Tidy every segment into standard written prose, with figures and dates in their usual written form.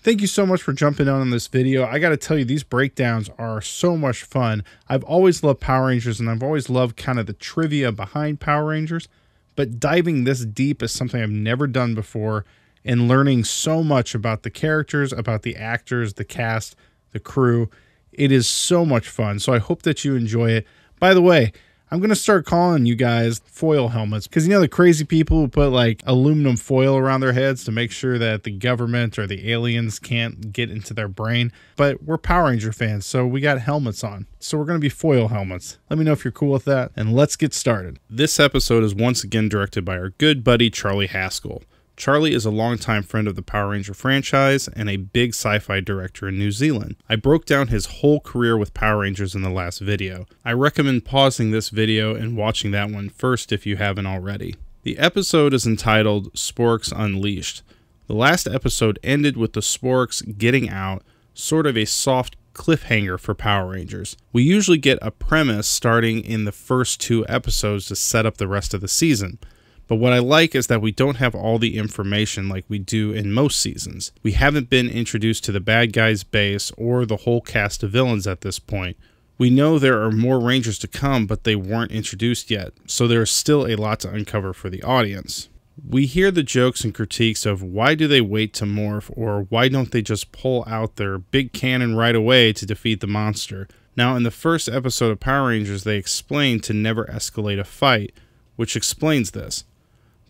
Thank you so much for jumping on this video. I got to tell you, these breakdowns are so much fun. I've always loved Power Rangers, and I've always loved kind of the trivia behind Power Rangers, but diving this deep is something I've never done before, and learning so much about the characters, about the actors, the cast, the crew. It is so much fun, so I hope that you enjoy it. By the way, I'm going to start calling you guys foil helmets, because you know the crazy people who put like aluminum foil around their heads to make sure that the government or the aliens can't get into their brain. But we're Power Ranger fans, so we got helmets on. So we're going to be foil helmets. Let me know if you're cool with that, and let's get started. This episode is once again directed by our good buddy Charlie Haskell. Charlie is a longtime friend of the Power Ranger franchise and a big sci-fi director in New Zealand. I broke down his whole career with Power Rangers in the last video. I recommend pausing this video and watching that one first if you haven't already. The episode is entitled Sporix Unleashed. The last episode ended with the Sporix getting out, sort of a soft cliffhanger for Power Rangers. We usually get a premise starting in the first 2 episodes to set up the rest of the season. But what I like is that we don't have all the information like we do in most seasons. We haven't been introduced to the bad guys' base or the whole cast of villains at this point. We know there are more Rangers to come, but they weren't introduced yet, so there is still a lot to uncover for the audience. We hear the jokes and critiques of why do they wait to morph, or why don't they just pull out their big cannon right away to defeat the monster. Now in the first episode of Power Rangers they explain to never escalate a fight, which explains this.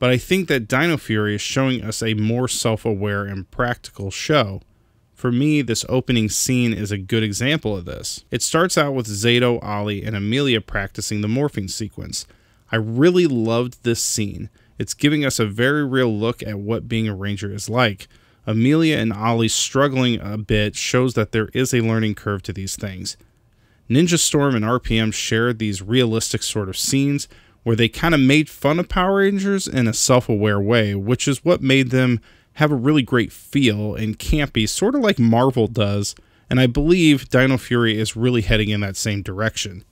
But I think that Dino Fury is showing us a more self-aware and practical show. For me, this opening scene is a good example of this. It starts out with Zato, Ollie, and Amelia practicing the morphing sequence. I really loved this scene. It's giving us a very real look at what being a Ranger is like. Amelia and Ollie struggling a bit shows that there is a learning curve to these things. Ninja Storm and RPM shared these realistic sort of scenes, where they kind of made fun of Power Rangers in a self-aware way, which is what made them have a really great feel and campy, sort of like Marvel does, and I believe Dino Fury is really heading in that same direction.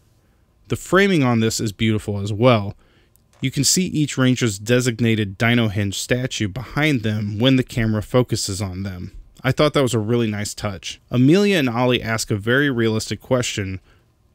The framing on this is beautiful as well. You can see each Ranger's designated Dino Hinge statue behind them when the camera focuses on them. I thought that was a really nice touch. Amelia and Ollie ask a very realistic question: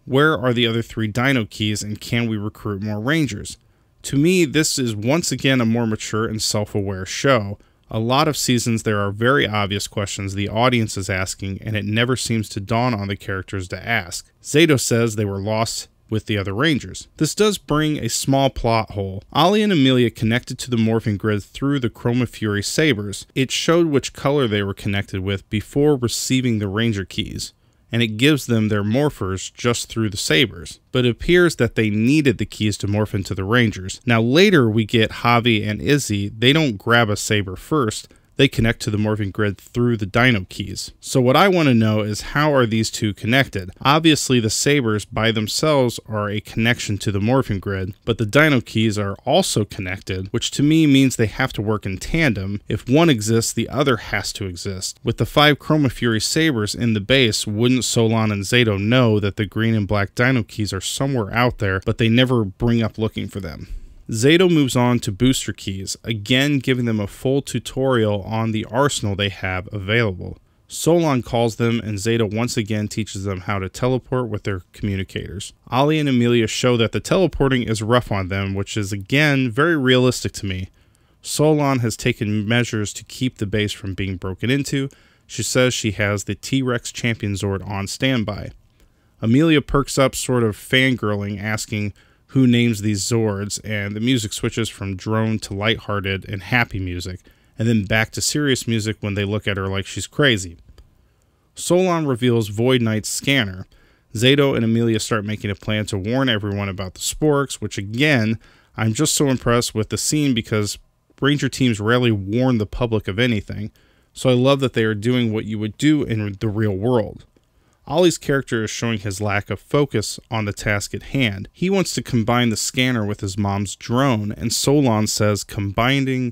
where are the other 3 Dino keys, and can we recruit more Rangers? To me, this is once again a more mature and self-aware show. A lot of seasons there are very obvious questions the audience is asking, and it never seems to dawn on the characters to ask. Zato says they were lost with the other Rangers. This does bring a small plot hole. Ollie and Amelia connected to the morphing grid through the Chroma Fury Sabers. It showed which color they were connected with before receiving the Ranger keys, and it gives them their morphers just through the Sabers. But it appears that they needed the keys to morph into the Rangers. Now later we get Javi and Izzy. They don't grab a Saber first. They connect to the morphing grid through the Dino keys. So what I want to know is, how are these 2 connected? Obviously the Sabers by themselves are a connection to the morphing grid, but the Dino keys are also connected, which to me means they have to work in tandem. If one exists, the other has to exist. With the 5 Chroma Fury Sabers in the base, wouldn't Selen and Zato know that the green and black Dino keys are somewhere out there, but they never bring up looking for them? Zato moves on to booster keys, again giving them a full tutorial on the arsenal they have available. Selen calls them, and Zato once again teaches them how to teleport with their communicators. Ollie and Amelia show that the teleporting is rough on them, which is again very realistic to me. Selen has taken measures to keep the base from being broken into. She says she has the T-Rex Champion Zord on standby. Amelia perks up, sort of fangirling, asking who names these Zords, and the music switches from drone to lighthearted and happy music, and then back to serious music when they look at her like she's crazy. Selen reveals Void Knight's scanner. Zato and Amelia start making a plan to warn everyone about the Sporix, which again, I'm just so impressed with the scene because Ranger teams rarely warn the public of anything, so I love that they are doing what you would do in the real world. Ollie's character is showing his lack of focus on the task at hand. He wants to combine the scanner with his mom's drone, and Selen says combining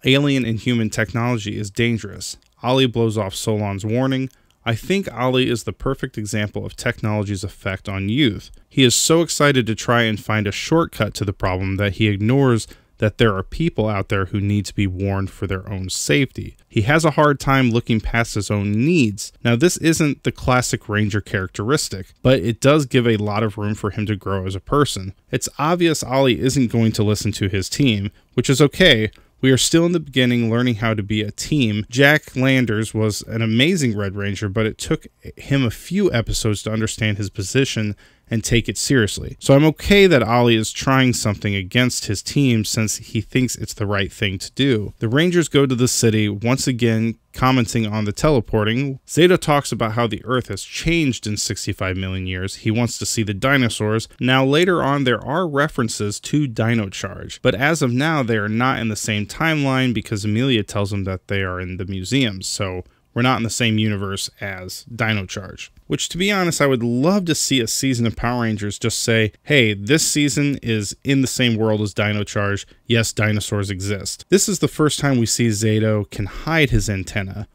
alien and human technology is dangerous. Ollie blows off Solan's warning. I think Ollie is the perfect example of technology's effect on youth. He is so excited to try and find a shortcut to the problem that he ignores that there are people out there who need to be warned for their own safety. He has a hard time looking past his own needs. Now, this isn't the classic Ranger characteristic, but it does give a lot of room for him to grow as a person. It's obvious Ollie isn't going to listen to his team, which is okay. We are still in the beginning learning how to be a team. Jack Landers was an amazing Red Ranger, but it took him a few episodes to understand his position and take it seriously. So I'm okay that Ollie is trying something against his team since he thinks it's the right thing to do. The Rangers go to the city, once again commenting on the teleporting. Zeta talks about how the Earth has changed in 65 million years. He wants to see the dinosaurs. Now later on there are references to Dino Charge, but as of now they are not in the same timeline because Amelia tells him that they are in the museums, so we're not in the same universe as Dino Charge. Which, to be honest, I would love to see a season of Power Rangers just say, hey, this season is in the same world as Dino Charge. Yes, dinosaurs exist. This is the first time we see Zato can hide his antenna.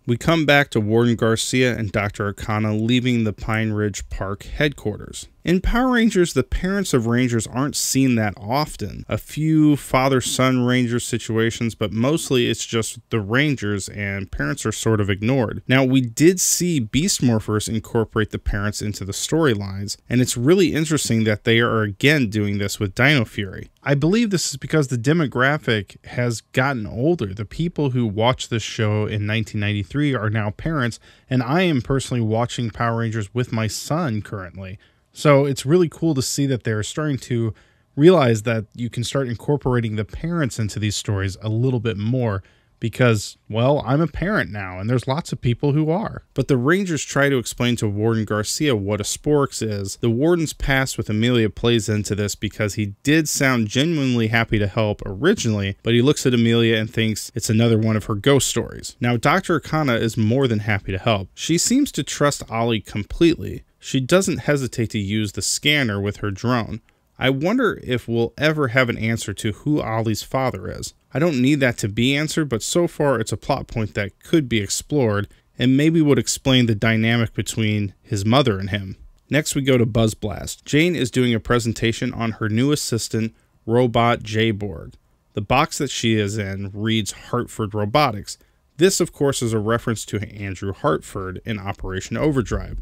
We come back to Warden Garcia and Dr. Akana leaving the Pine Ridge Park headquarters. In Power Rangers, the parents of Rangers aren't seen that often. A few father-son Ranger situations, but mostly it's just the Rangers and parents are sort of ignored. Now, we did see Beast Morphers incorporate the parents into the storylines, and it's really interesting that they are again doing this with Dino Fury. I believe this is because the demographic has gotten older. The people who watched this show in 1993 are now parents, and I am personally watching Power Rangers with my son currently. So it's really cool to see that they're starting to realize that you can start incorporating the parents into these stories a little bit more because, well, I'm a parent now and there's lots of people who are. But the Rangers try to explain to Warden Garcia what a Sporix is. The Warden's past with Amelia plays into this because he did sound genuinely happy to help originally, but he looks at Amelia and thinks it's another one of her ghost stories. Now, Dr. Akana is more than happy to help. She seems to trust Ollie completely. She doesn't hesitate to use the scanner with her drone. I wonder if we'll ever have an answer to who Ollie's father is. I don't need that to be answered, but so far it's a plot point that could be explored and maybe would explain the dynamic between his mother and him. Next we go to Buzz Blast. Jane is doing a presentation on her new assistant, robot J-Borg. The box that she is in reads Hartford Robotics. This, of course, is a reference to Andrew Hartford in Operation Overdrive.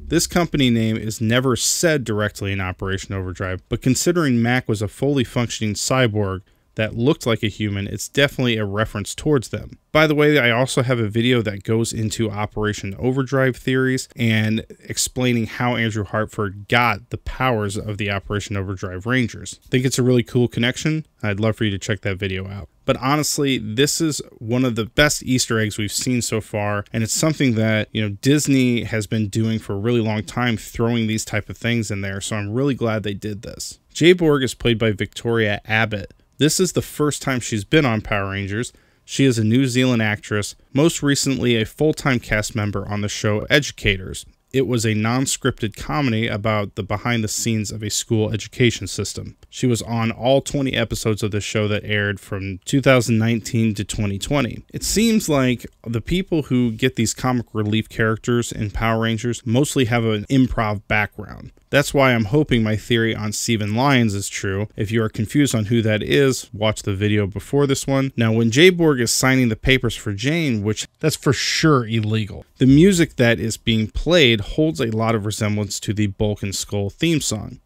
This company name is never said directly in Operation Overdrive, but considering Mac was a fully functioning cyborg that looked like a human, it's definitely a reference towards them. By the way, I also have a video that goes into Operation Overdrive theories and explaining how Andrew Hartford got the powers of the Operation Overdrive Rangers. I think it's a really cool connection. I'd love for you to check that video out. But honestly, this is one of the best Easter eggs we've seen so far, and it's something that, Disney has been doing for a really long time, throwing these type of things in there, so I'm really glad they did this. J-Borg is played by Victoria Abbott. This is the first time she's been on Power Rangers. She is a New Zealand actress, most recently a full-time cast member on the show Educators. It was a non-scripted comedy about the behind-the-scenes of a school education system. She was on all 20 episodes of the show that aired from 2019 to 2020. It seems like the people who get these comic relief characters in Power Rangers mostly have an improv background. That's why I'm hoping my theory on Steven Lyons is true. If you are confused on who that is, watch the video before this one. Now, when J-Borg is signing the papers for Jane, which that's for sure illegal, the music that is being played holds a lot of resemblance to the Bulk and Skull theme song.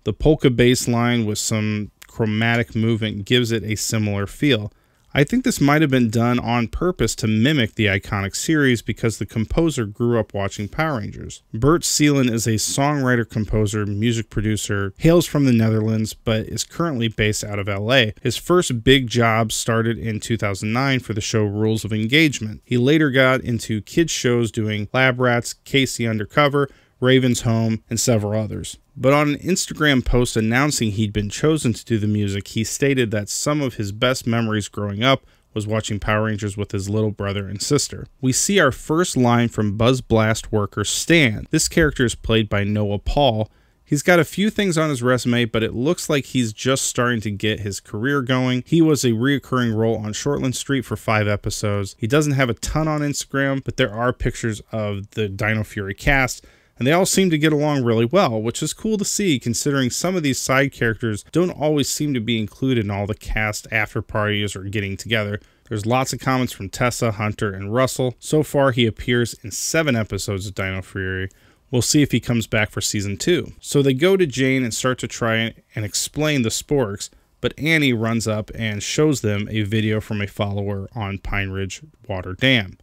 The polka bass line with some chromatic movement gives it a similar feel. I think this might have been done on purpose to mimic the iconic series because the composer grew up watching Power Rangers. Bert Selen is a songwriter, composer, music producer, hails from the Netherlands, but is currently based out of LA. His first big job started in 2009 for the show Rules of Engagement. He later got into kids shows doing Lab Rats, Casey Undercover, Raven's Home, and several others. But on an Instagram post announcing he'd been chosen to do the music, he stated that some of his best memories growing up was watching Power Rangers with his little brother and sister. We see our first line from Buzz Blast worker Stan. This character is played by Noah Paul. He's got a few things on his resume, but it looks like he's just starting to get his career going. He was a reoccurring role on Shortland Street for 5 episodes. He doesn't have a ton on Instagram, but there are pictures of the Dino Fury cast, and they all seem to get along really well, which is cool to see considering some of these side characters don't always seem to be included in all the cast after parties or getting together. There's lots of comments from Tessa, Hunter, and Russell. So far, he appears in 7 episodes of Dino Fury. We'll see if he comes back for season 2. So they go to Jane and start to try and explain the Sporix, but Annie runs up and shows them a video from a follower on Pine Ridge Water Dam.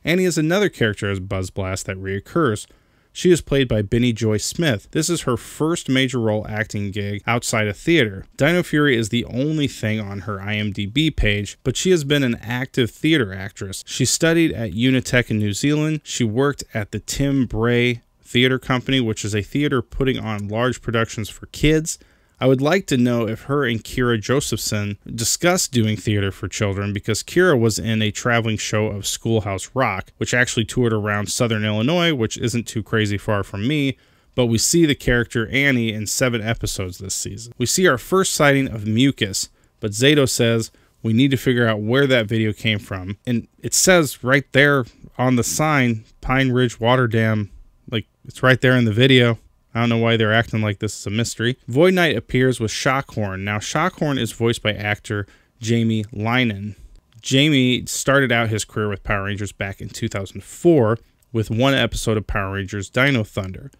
Annie is another character as Buzz Blast that reoccurs. She is played by Benny Joy Smith. This is her first major role acting gig outside of theater. Dino Fury is the only thing on her IMDb page, but she has been an active theater actress. She studied at Unitec in New Zealand. She worked at the Tim Bray Theater Company, which is a theater putting on large productions for kids. I would like to know if her and Kira Josephson discussed doing theater for children, because Kira was in a traveling show of Schoolhouse Rock, which actually toured around Southern Illinois, which isn't too crazy far from me, but we see the character Annie in 7 episodes this season. We see our first sighting of Mucus, but Zato says we need to figure out where that video came from, and it says right there on the sign, Pine Ridge Water Dam, like it's right there in the video. I don't know why they're acting like this is a mystery. Void Knight appears with Shockhorn. Now, Shockhorn is voiced by actor Jamie Linehan. Jamie started out his career with Power Rangers back in 2004 with 1 episode of Power Rangers Dino Thunder.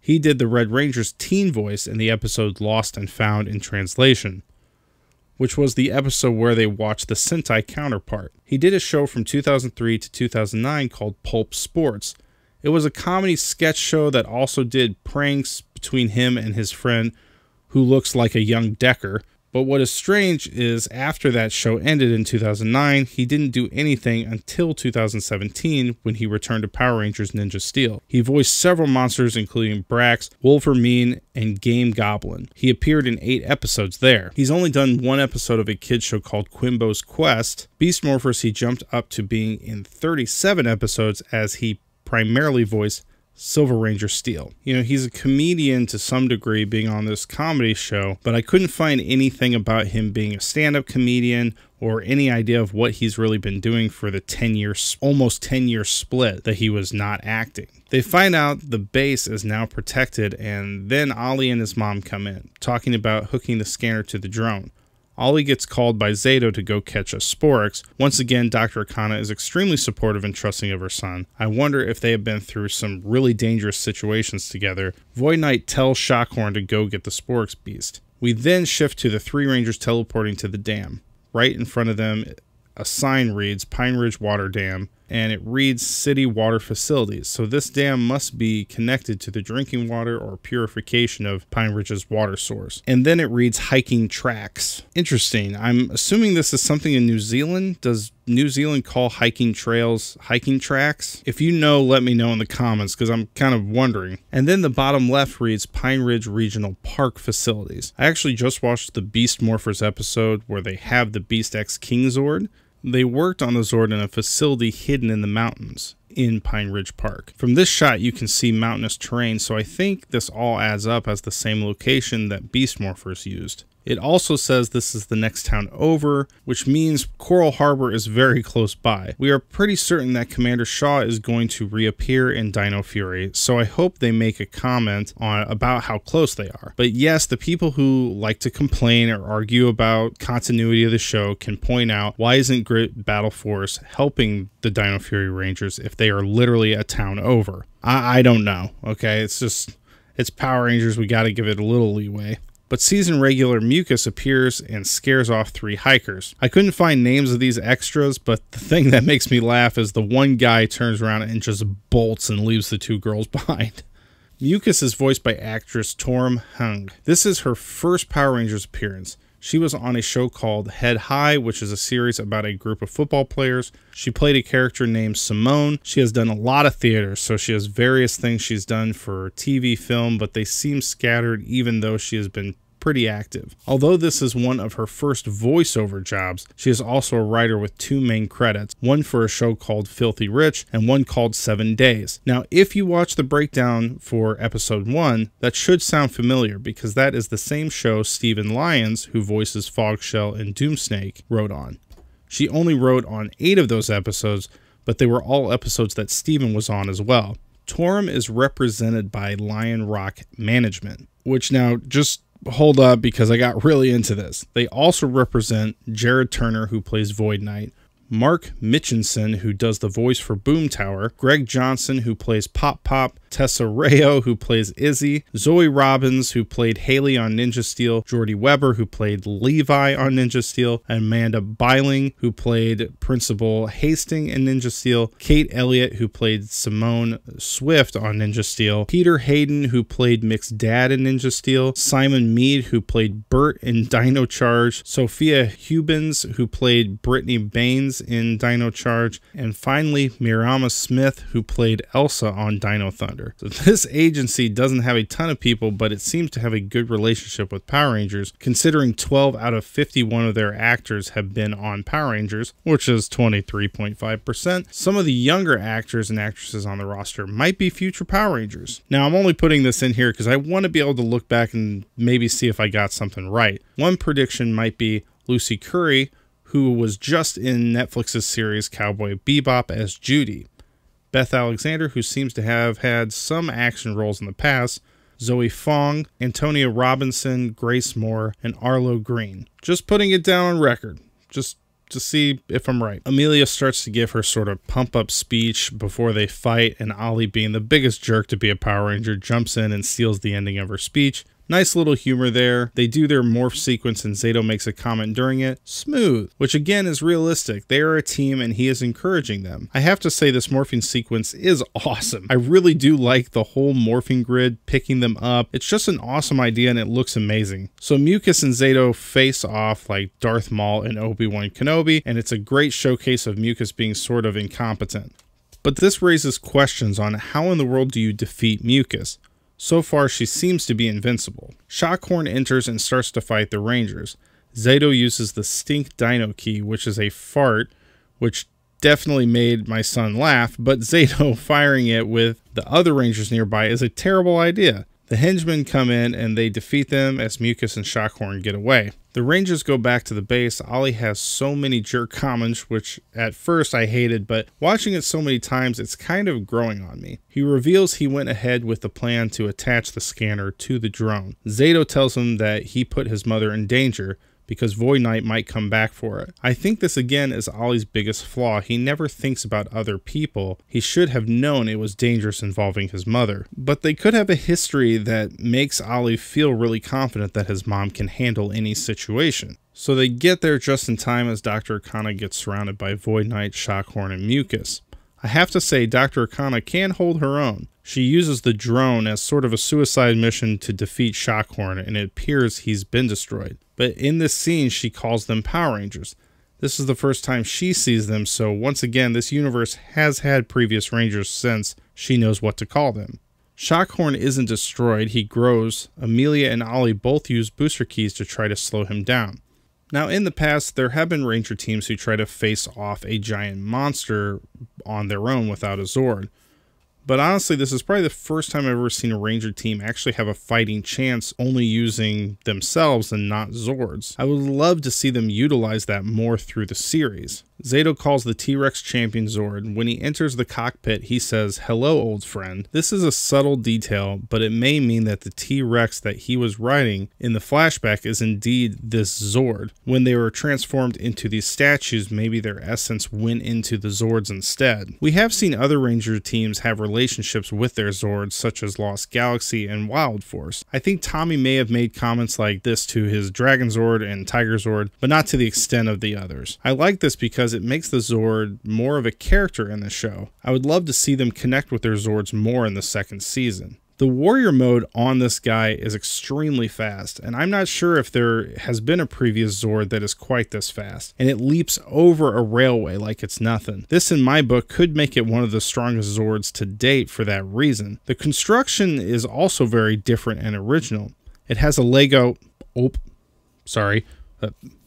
He did the Red Ranger's teen voice in the episode Lost and Found in Translation, which was the episode where they watched the Sentai counterpart. He did a show from 2003 to 2009 called Pulp Sports. It was a comedy sketch show that also did pranks between him and his friend who looks like a young Decker. But what is strange is after that show ended in 2009, he didn't do anything until 2017 when he returned to Power Rangers Ninja Steel. He voiced several monsters including Brax, Wolverine, and Game Goblin. He appeared in 8 episodes there. He's only done 1 episode of a kids show called Quimbo's Quest. Beast Morphers, he jumped up to being in 37 episodes as he primarily voiced Silver Ranger Steel. You know, he's a comedian to some degree being on this comedy show, but I couldn't find anything about him being a stand-up comedian or any idea of what he's really been doing for the almost 10 year split that he was not acting. They find out the base is now protected, and then Ollie and his mom come in, talking about hooking the scanner to the drone. Ollie gets called by Zato to go catch a Sporix. Once again, Dr. Akana is extremely supportive and trusting of her son. I wonder if they have been through some really dangerous situations together. Void Knight tells Shockhorn to go get the Sporix beast. We then shift to the 3 Rangers teleporting to the dam. Right in front of them, a sign reads Pine Ridge Water Dam, and it reads City Water Facilities. So this dam must be connected to the drinking water or purification of Pine Ridge's water source. And then it reads Hiking Tracks. Interesting. I'm assuming this is something in New Zealand. Does New Zealand call hiking trails hiking tracks? If you know, let me know in the comments, because I'm kind of wondering. And then the bottom left reads Pine Ridge Regional Park Facilities. I actually just watched the Beast Morphers episode where they have the Beast X King Zord. They worked on the Zord in a facility hidden in the mountains in Pine Ridge Park. From this shot, you can see mountainous terrain, so I think this all adds up as the same location that Beast Morphers used. It also says this is the next town over, which means Coral Harbor is very close by. We are pretty certain that Commander Shaw is going to reappear in Dino Fury, so I hope they make a comment about how close they are. But yes, the people who like to complain or argue about continuity of the show can point out, why isn't Grit Battle Force helping the Dino Fury Rangers if they are literally a town over? I don't know, okay? It's Power Rangers, we gotta give it a little leeway. But season regular Mucus appears and scares off 3 hikers. I couldn't find names of these extras, but the thing that makes me laugh is the one guy turns around and just bolts and leaves the 2 girls behind. Mucus is voiced by actress Torum Heng. This is her first Power Rangers appearance. She was on a show called Head High, which is a series about a group of football players. She played a character named Simone. She has done a lot of theater, so she has various things she's done for TV, film, but they seem scattered even though she has been pretty active. Although this is one of her first voiceover jobs, she is also a writer with 2 main credits, one for a show called Filthy Rich and one called 7 Days. Now, if you watch the breakdown for episode 1, that should sound familiar because that is the same show Stephen Lyons, who voices Fogshell and Doomsnake, wrote on. She only wrote on 8 of those episodes, but they were all episodes that Stephen was on as well. Torum is represented by Lion Rock Management, which now just hold up because I got really into this. They also represent Jared Turner, who plays Void Knight, Mark Mitchinson, who does the voice for Boom Tower, Greg Johnson, who plays Pop Pop, Tessa Rayo, who plays Izzy, Zoe Robbins, who played Haley on Ninja Steel, Jordy Weber, who played Levi on Ninja Steel, Amanda Byling, who played Principal Hastings in Ninja Steel, Kate Elliott, who played Simone Swift on Ninja Steel, Peter Hayden, who played Mick's dad in Ninja Steel, Simon Mead, who played Bert in Dino Charge, Sophia Hubbins, who played Brittany Baines in Dino Charge, and finally Mirama Smith, who played Elsa on Dino Thunder. So this agency doesn't have a ton of people, but it seems to have a good relationship with Power Rangers, considering 12 out of 51 of their actors have been on Power Rangers, which is 23.5%. Some of the younger actors and actresses on the roster might be future Power Rangers. Now, I'm only putting this in here because I want to be able to look back and maybe see if I got something right. One prediction might be Lucy Curry, who was just in Netflix's series Cowboy Bebop as Judy, Beth Alexander, who seems to have had some action roles in the past, Zoe Fong, Antonia Robinson, Grace Moore, and Arlo Green. Just putting it down on record, just to see if I'm right. Amelia starts to give her sort of pump-up speech before they fight, and Ollie, being the biggest jerk to be a Power Ranger, jumps in and steals the ending of her speech. Nice little humor there. They do their morph sequence and Zato makes a comment during it. Smooth, which again is realistic. They are a team and he is encouraging them. I have to say this morphing sequence is awesome. I really do like the whole morphing grid, picking them up. It's just an awesome idea and it looks amazing. So Mucus and Zato face off like Darth Maul and Obi-Wan Kenobi, and it's a great showcase of Mucus being sort of incompetent. But this raises questions on how in the world do you defeat Mucus? So far, she seems to be invincible. Shockhorn enters and starts to fight the Rangers. Zato uses the Stink Dino key, which is a fart, which definitely made my son laugh, but Zato firing it with the other Rangers nearby is a terrible idea. The henchmen come in and they defeat them as Mucus and Shockhorn get away. The Rangers go back to the base. Ollie has so many jerk comments, which at first I hated, but watching it so many times, it's kind of growing on me. He reveals he went ahead with the plan to attach the scanner to the drone. Zato tells him that he put his mother in danger because Void Knight might come back for it. I think this again is Ollie's biggest flaw. He never thinks about other people. He should have known it was dangerous involving his mother. But they could have a history that makes Ollie feel really confident that his mom can handle any situation. So they get there just in time as Dr. Akana gets surrounded by Void Knight, Shockhorn, and Mucus. I have to say Dr. Akana can hold her own. She uses the drone as sort of a suicide mission to defeat Shockhorn, and it appears he's been destroyed. But in this scene, she calls them Power Rangers. This is the first time she sees them, so once again, this universe has had previous Rangers since she knows what to call them. Shockhorn isn't destroyed, he grows. Amelia and Ollie both use booster keys to try to slow him down. Now, in the past, there have been Ranger teams who try to face off a giant monster on their own without a Zord. But honestly, this is probably the first time I've ever seen a Ranger team actually have a fighting chance only using themselves and not Zords. I would love to see them utilize that more through the series. Zato calls the T-Rex champion Zord. When he enters the cockpit, he says, "Hello, old friend." This is a subtle detail, but it may mean that the T-Rex that he was riding in the flashback is indeed this Zord. When they were transformed into these statues, maybe their essence went into the Zords instead. We have seen other Ranger teams have relationships with their Zords, such as Lost Galaxy and Wild Force. I think Tommy may have made comments like this to his Dragon Zord and Tiger Zord, but not to the extent of the others. I like this because it makes the Zord more of a character in the show. I would love to see them connect with their Zords more in the second season. The warrior mode on this guy is extremely fast, and I'm not sure if there has been a previous Zord that is quite this fast, and it leaps over a railway like it's nothing. This, in my book, could make it one of the strongest Zords to date for that reason. The construction is also very different and original. It has a Lego,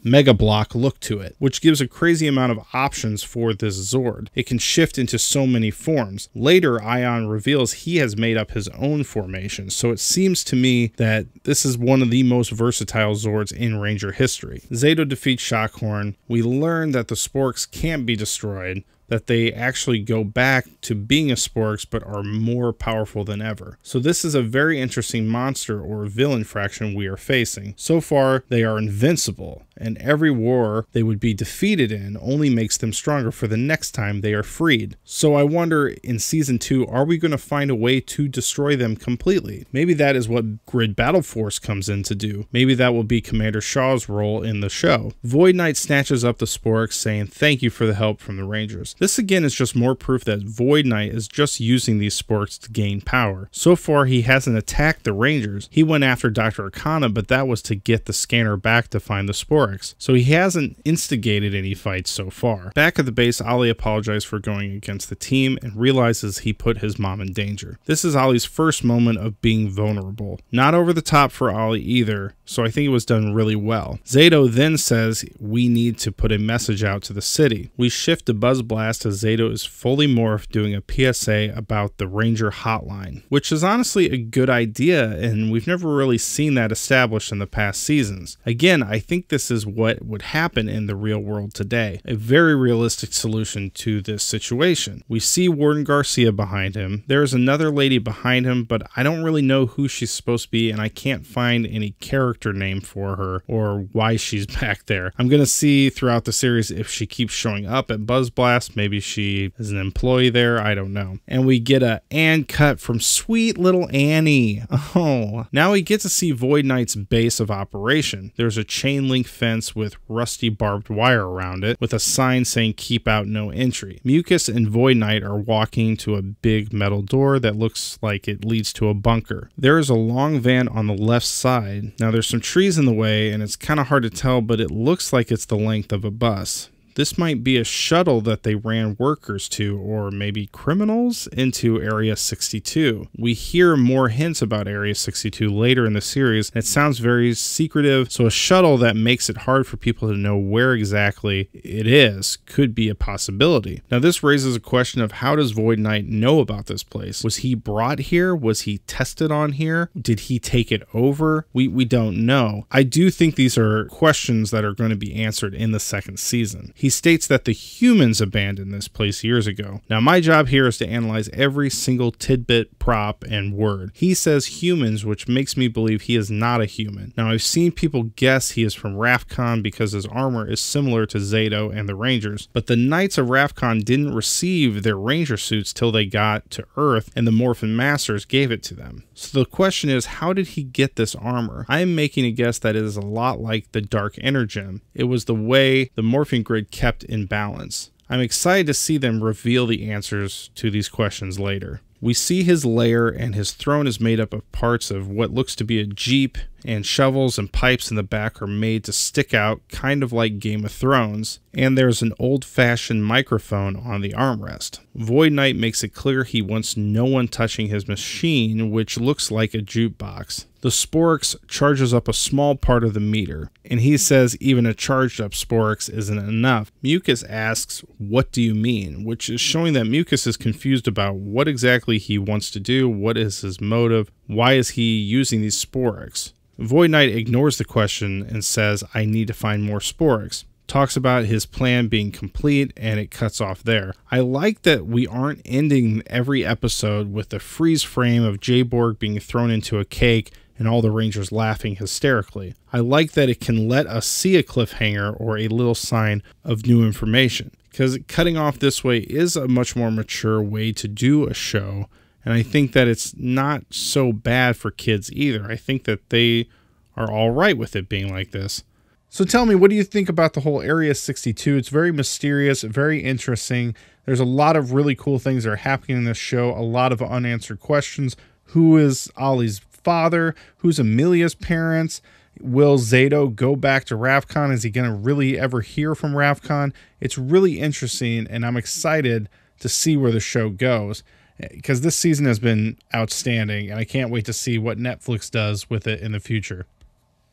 Mega Block look to it, which gives a crazy amount of options for this Zord. It can shift into so many forms. Later, Ion reveals he has made up his own formation, so it seems to me that this is one of the most versatile Zords in Ranger history. Zato defeats Shockhorn. We learn that the Sporix can't be destroyed. that they actually go back to being a Sporix but are more powerful than ever. So this is a very interesting monster or villain fraction we are facing. So far, they are invincible, and every war they would be defeated in only makes them stronger for the next time they are freed. So I wonder, in Season 2, are we going to find a way to destroy them completely? Maybe that is what Grid Battle Force comes in to do. Maybe that will be Commander Shaw's role in the show. Void Knight snatches up the Sporix, saying thank you for the help from the Rangers. This again is just more proof that Void Knight is just using these Sporix to gain power. So far, he hasn't attacked the Rangers. He went after Dr. Akana, but that was to get the scanner back to find the Sporix. So he hasn't instigated any fights so far. Back at the base, Ollie apologized for going against the team and realizes he put his mom in danger. This is Ollie's first moment of being vulnerable. Not over the top for Ollie either, so I think it was done really well. Zato then says we need to put a message out to the city. We shift to Buzz Blast as Zato is fully morphed doing a PSA about the Ranger hotline, which is honestly a good idea, and we've never really seen that established in the past seasons. Again, I think this is what would happen in the real world today. A very realistic solution to this situation. We see Warden Garcia behind him. There is another lady behind him, but I don't really know who she's supposed to be, and I can't find any character name for her or why she's back there. I'm going to see throughout the series if she keeps showing up at Buzz Blast. Maybe she is an employee there. I don't know. And we get a and cut from sweet little Annie. Oh, now we get to see Void Knight's base of operation. There's a chain link fence with rusty barbed wire around it with a sign saying keep out, no entry. Mucus and Void Knight are walking to a big metal door that looks like it leads to a bunker. There is a long van on the left side. Now there's some trees in the way and it's kind of hard to tell, but it looks like it's the length of a bus. This might be a shuttle that they ran workers to, or maybe criminals, into Area 62. We hear more hints about Area 62 later in the series. It sounds very secretive, so a shuttle that makes it hard for people to know where exactly it is could be a possibility. Now this raises a question of how does Void Knight know about this place? Was he brought here? Was he tested on here? Did he take it over? We don't know. I do think these are questions that are going to be answered in the second season. He states that the humans abandoned this place years ago. Now my job here is to analyze every single tidbit, prop, and word. He says humans, which makes me believe he is not a human. Now I've seen people guess he is from Rafcon because his armor is similar to Zato and the Rangers, but the Knights of Rafcon didn't receive their Ranger suits till they got to Earth and the Morphin Masters gave it to them. So the question is, how did he get this armor? I am making a guess that it is a lot like the Dark Energem. It was the way the morphing grid kept in balance. I'm excited to see them reveal the answers to these questions later. We see his lair, and his throne is made up of parts of what looks to be a jeep, and shovels and pipes in the back are made to stick out, kind of like Game of Thrones, and there's an old-fashioned microphone on the armrest. Void Knight makes it clear he wants no one touching his machine, which looks like a jukebox. The Sporix charges up a small part of the meter, and he says even a charged up Sporix isn't enough. Mucus asks, what do you mean? Which is showing that Mucus is confused about what exactly he wants to do, what is his motive, why is he using these Sporix? Void Knight ignores the question and says, I need to find more Sporix. Talks about his plan being complete, and it cuts off there. I like that we aren't ending every episode with a freeze frame of J-Borg being thrown into a cake and all the Rangers laughing hysterically. I like that it can let us see a cliffhanger or a little sign of new information, because cutting off this way is a much more mature way to do a show, and I think that it's not so bad for kids either. I think that they are all right with it being like this. So tell me, what do you think about the whole Area 62? It's very mysterious, very interesting. There's a lot of really cool things that are happening in this show, a lot of unanswered questions. Who is Ollie's father? Who's Amelia's parents? Will Zato go back to Rafcon? Is he going to really ever hear from Rafcon? It's really interesting, and I'm excited to see where the show goes, because this season has been outstanding, and I can't wait to see what Netflix does with it in the future.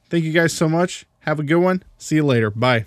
Thank you guys so much. Have a good one. See you later. Bye.